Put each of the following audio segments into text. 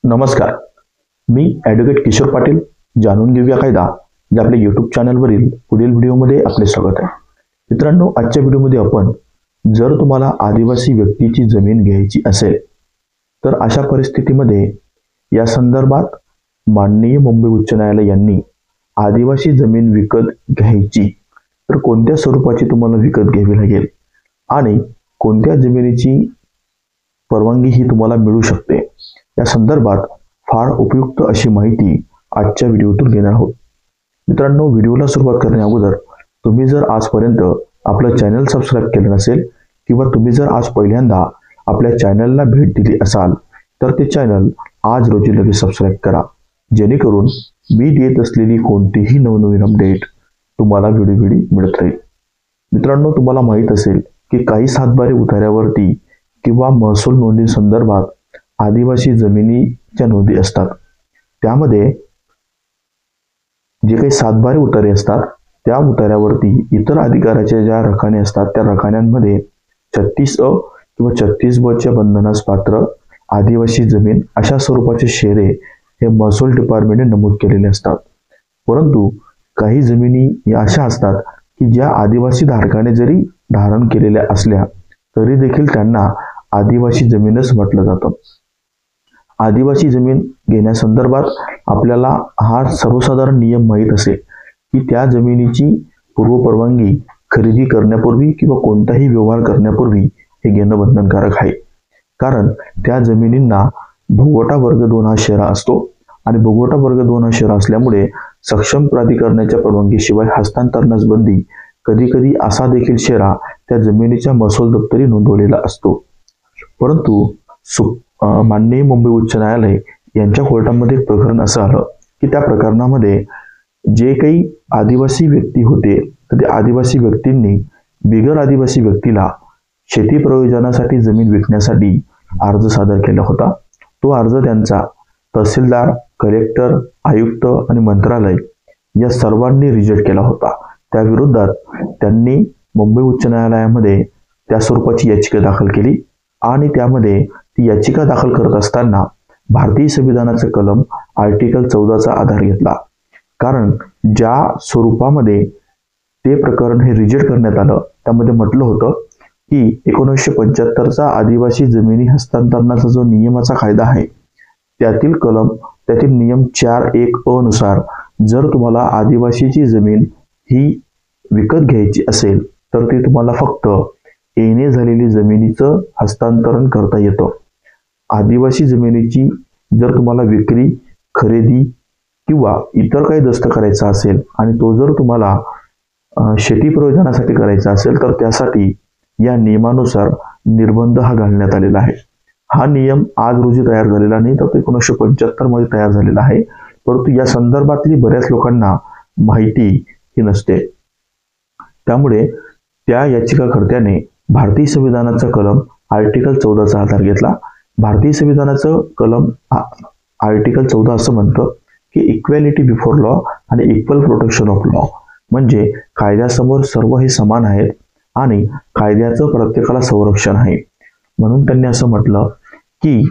नमस्कार, मी ॲडव्होकेट किशोर पाटील. जाणून घेऊया कायदा या आपल्या यूट्यूब चॅनलवरील पुढील व्हिडिओमध्ये आपले स्वागत आहे. मित्रांनो, आजच्या व्हिडिओमध्ये आपण जर तुम्हाला आदिवासी व्यक्तीची जमीन घ्यायची असेल तर अशा परिस्थितीमध्ये या संदर्भात माननीय मुंबई उच्च न्यायालय यांनी आदिवासी जमीन विकत घ्यायची तर कोणत्या स्वरूपाची तुम्हाला विकत घ्यावी लागेल आणि कोणत्या जमिनीची परवानगी ही तुम्हाला मिळू शकते या संदर्भात फार उपयुक्त अशी माहिती आजच्या व्हिडिओतून घेणार आहोत. मित्रांनो, व्हिडिओला सुरुवात करण्या अगोदर तुम्ही जर आजपर्यंत आपलं चॅनल सबस्क्राईब केलं नसेल किंवा तुम्ही जर आज पहिल्यांदा आपल्या चॅनलला भेट दिली असाल तर ते चॅनल आज रोजी लगेच सबस्क्राईब करा, जेणेकरून मी देत असलेली कोणतीही नवनवीन अपडेट तुम्हाला वेळोवेळी मिळत राहील. मित्रांनो, तुम्हाला माहीत असेल की काही सातबारे उतार्यावरती किंवा महसूल नोंदी संदर्भात आदिवासी जमिनीच्या नोंदी असतात. त्यामध्ये जे काही सातबारे उतारे असतात त्या उतार्यावरती इतर अधिकाराच्या ज्या रकाने असतात त्या रकान्यांमध्ये 36A किंवा 36B च्या बंधनास पात्र आदिवासी जमीन अशा स्वरूपाचे शेरे हे महसूल डिपार्टमेंटने नमूद केलेले असतात. परंतु काही जमिनी या अशा असतात की ज्या आदिवासी धारकाने जरी धारण केलेल्या असल्या तरी देखील त्यांना आदिवासी जमीनच म्हटलं जातं. आदिवासी जमीन घेण्यासंदर्भात आपल्याला हा सर्वसाधारण नियम माहीत असेल की त्या जमिनीची पूर्वपरवानगी खरेदी करण्यापूर्वी किंवा कोणताही व्यवहार करण्यापूर्वी हे घेणं बंधनकारक आहे. कारण त्या जमिनींना भोगवटा वर्ग 2 हा शेरा असतो आणि भोगवटा वर्ग 2 हा शेरा असल्यामुळे सक्षम प्राधिकरणाच्या परवानगीशिवाय हस्तांतरणास बंदी. कधी कधी असा देखील शेरा त्या जमिनीच्या महसूल दप्तरी नोंदवलेला असतो. परंतु माननीय मुंबई उच्च न्यायालय यांच्या कोर्टामध्ये प्रकरण असं आलं की त्या प्रकरणामध्ये जे काही आदिवासी व्यक्ती होते तर त्या आदिवासी व्यक्तींनी बिगर आदिवासी व्यक्तीला शेती प्रयोजनासाठी जमीन विकण्यासाठी अर्ज सादर केला होता. तो अर्ज त्यांचा तहसीलदार, कलेक्टर, आयुक्त आणि मंत्रालय या सर्वांनी रिजेक्ट केला होता. त्या विरोधात त्यांनी मुंबई उच्च न्यायालयामध्ये त्या स्वरूपाची याचिका दाखल केली आणि त्यामध्ये ती याचिका दाखल करत असताना भारतीय संविधानाचे कलम आर्टिकल 14चा आधार घेतला. कारण ज्या स्वरूपामध्ये ते प्रकरण हे रिजेक्ट करण्यात आलं त्यामध्ये म्हटलं होतं की 1975चा आदिवासी जमिनी हस्तांतरणाचा जो नियमाचा कायदा आहे त्यातील नियम 4(1)(अ) नुसार जर तुम्हाला आदिवासीची जमीन ही विकत घ्यायची असेल तर ती तुम्हाला फक्त येणे झालेली जमिनीचं हस्तांतरण करता येतं. आदिवासी जमिनीची जर तुम्हाला विक्री, खरेदी किंवा इतर काही दस्त करायचा असेल आणि तो जर तुम्हाला शेती प्रयोजनासाठी करायचा असेल तर त्यासाठी या नियमानुसार निर्बंध हा घालण्यात आलेला आहे. हा नियम आज रोजी तयार झालेला नाही, तर तो 1975 मध्ये तयार झालेला आहे. परंतु या संदर्भातली बऱ्याच लोकांना माहिती ही नसते. त्यामुळे त्या याचिकाकर्त्याने भारतीय संविधानाचा कलम आर्टिकल 14चा आधार घेतला. भारतीय संविधानाचं कलम आर्टिकल 14 असं म्हणतं की इक्वॅलिटी बिफोर लॉ आणि इक्वल प्रोटेक्शन ऑफ लॉ, म्हणजे कायद्यासमोर सर्व हे समान आहेत आणि कायद्याचं प्रत्येकाला संरक्षण आहे. म्हणून त्यांनी असं म्हटलं की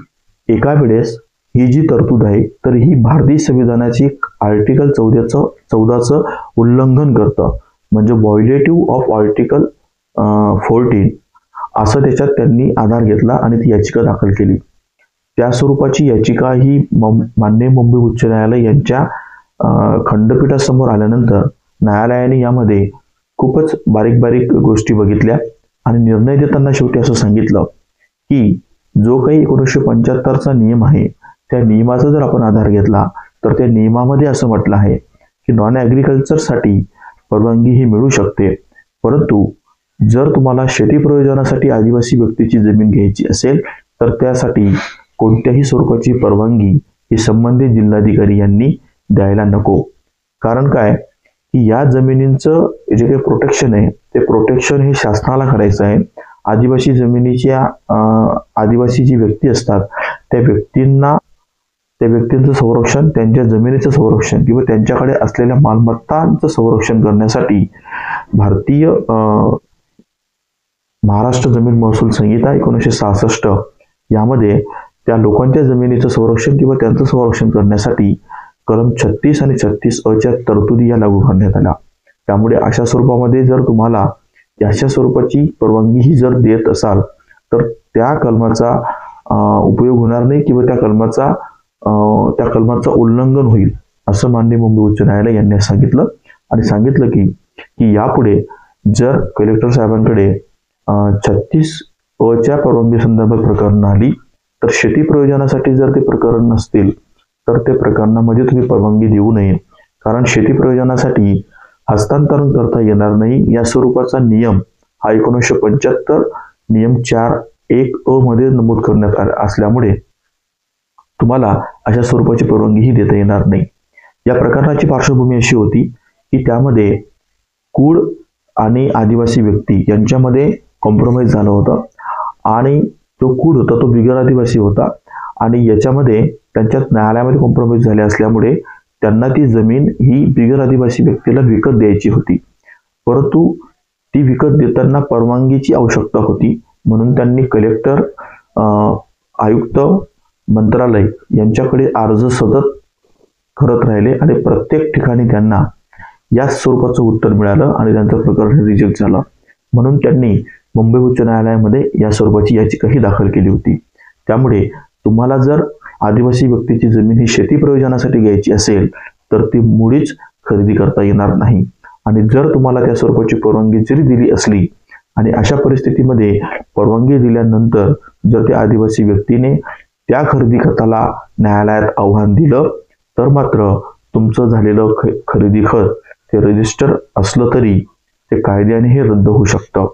एका वेळेस ही जी तरतूद आहे तर ही भारतीय संविधानाची आर्टिकल 14चं उल्लंघन करतं, म्हणजे व्हायोलेटिव्ह ऑफ आर्टिकल 14 असं त्याच्यात त्यांनी आधार घेतला आणि ती याचिका दाखल केली. त्या स्वरूपाची याचिका ही माननीय मुंबई उच्च न्यायालय यांच्या खंडपीठासमोर आल्यानंतर न्यायालयाने यामध्ये खूपच बारीक बारीक गोष्टी बघितल्या आणि निर्णय देताना शेवटी असं सांगितलं की जो काही 1975चा नियम आहे त्या नियमाचा जर आपण आधार घेतला तर त्या नियमामध्ये असं म्हटलं आहे की नॉन ॲग्रिकल्चरसाठी परवानगी ही मिळू शकते, परंतु जर तुम्हाला शेती प्रयोजनासाठी आदिवासी व्यक्तीची जमीन घ्यायची असेल तर त्यासाठी कोणत्याही स्वरूपाची परवानगी ही संबंधित जिल्हाधिकारी यांनी द्यायला नको. कारण काय की या जमिनींचं जे काही प्रोटेक्शन आहे ते प्रोटेक्शन हे शासनाला करायचं आहे. आदिवासी जमिनीच्या आदिवासी जी व्यक्ती असतात त्या व्यक्तींचं संरक्षण, त्यांच्या जमिनीचं संरक्षण किंवा त्यांच्याकडे असलेल्या मालमत्तांचं संरक्षण करण्यासाठी भारतीय महाराष्ट्र जमीन महसूल संहिता 1966 यामध्ये त्या लोकांच्या जमिनीचं संरक्षण किंवा त्यांचं संरक्षण करण्यासाठी कलम 36 आणि 36A तरतुदी या लागू करण्यात आल्या. त्यामुळे अशा स्वरूपामध्ये जर तुम्हाला अशा स्वरूपाची परवानगी ही जर देत असाल तर त्या कलमाचा उपयोग होणार नाही किंवा त्या कलमाचं उल्लंघन होईल असं माननीय मुंबई उच्च न्यायालय यांनी सांगितलं. आणि सांगितलं की यापुढे जर कलेक्टर साहेबांकडे 36A परवानगी संदर्भात प्रकरण आली तर शेती प्रयोजनासाठी जर ते प्रकरण नसतील तर ते प्रकरणामध्ये तुम्ही परवानगी देऊ नये. कारण शेती प्रयोजनासाठी हस्तांतरण करता येणार नाही या स्वरूपाचा नियम हा 1975 नियम 4(1)A मध्ये नमूद करण्यात असल्यामुळे तुम्हाला अशा स्वरूपाची परवानगीही देता येणार नाही. या प्रकरणाची पार्श्वभूमी अशी होती की त्यामध्ये कुळ आणि आदिवासी व्यक्ती यांच्यामध्ये कॉम्प्रोमाइज झालं होतं आणि तो कुळ होता तो बिगर आदिवासी होता आणि याच्यामध्ये त्यांच्यात न्यायालयामध्ये कॉम्प्रोमाइज झाले असल्यामुळे त्यांना ती जमीन ही बिगर आदिवासी व्यक्तीला विकत द्यायची होती. परंतु ती विकत देताना परवानगीची आवश्यकता होती. म्हणून त्यांनी कलेक्टर, आयुक्त, मंत्रालय यांच्याकडे अर्ज सतत करत राहिले आणि प्रत्येक ठिकाणी त्यांना या स्वरूपाचं उत्तर मिळालं आणि त्यांचं प्रकरण रिजेक्ट झालं. म्हणून त्यांनी मुंबई उच्च न्यायालयामध्ये या स्वरूपाची याचिकाही दाखल केली होती. त्यामुळे तुम्हाला जर आदिवासी व्यक्तीची जमीन ही शेती प्रयोजनासाठी घ्यायची असेल तर ती मुळीच खरेदी करता येणार नाही. आणि जर तुम्हाला त्या स्वरूपाची परवानगी जरी दिली असली आणि अशा परिस्थितीमध्ये परवानगी दिल्यानंतर जर त्या आदिवासी व्यक्तीने त्या खरेदी खताला न्यायालयात आव्हान दिलं तर मात्र तुमचं झालेलं खरेदी खत ते रजिस्टर असलं तरी ते कायद्याने हे रद्द होऊ शकतं.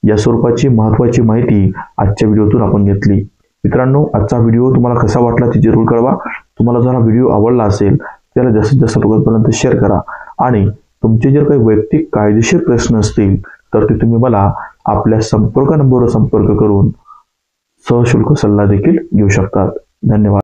या स्वरूपाची महत्त्वाची माहिती आजच्या व्हिडिओतून आपण घेतली. मित्रांनो, आजचा व्हिडिओ तुम्हाला कसा वाटला ते जरूर कळवा. तुम्हाला जर हा व्हिडिओ आवडला असेल त्याला जास्तीत जास्त लोकांपर्यंत शेअर करा आणि तुमचे जर काही वैयक्तिक कायदेशीर प्रश्न असतील तर ते तुम्ही मला आपल्या संपर्क नंबरवर संपर्क करून सशुल्क सल्ला देखील घेऊ शकतात. धन्यवाद.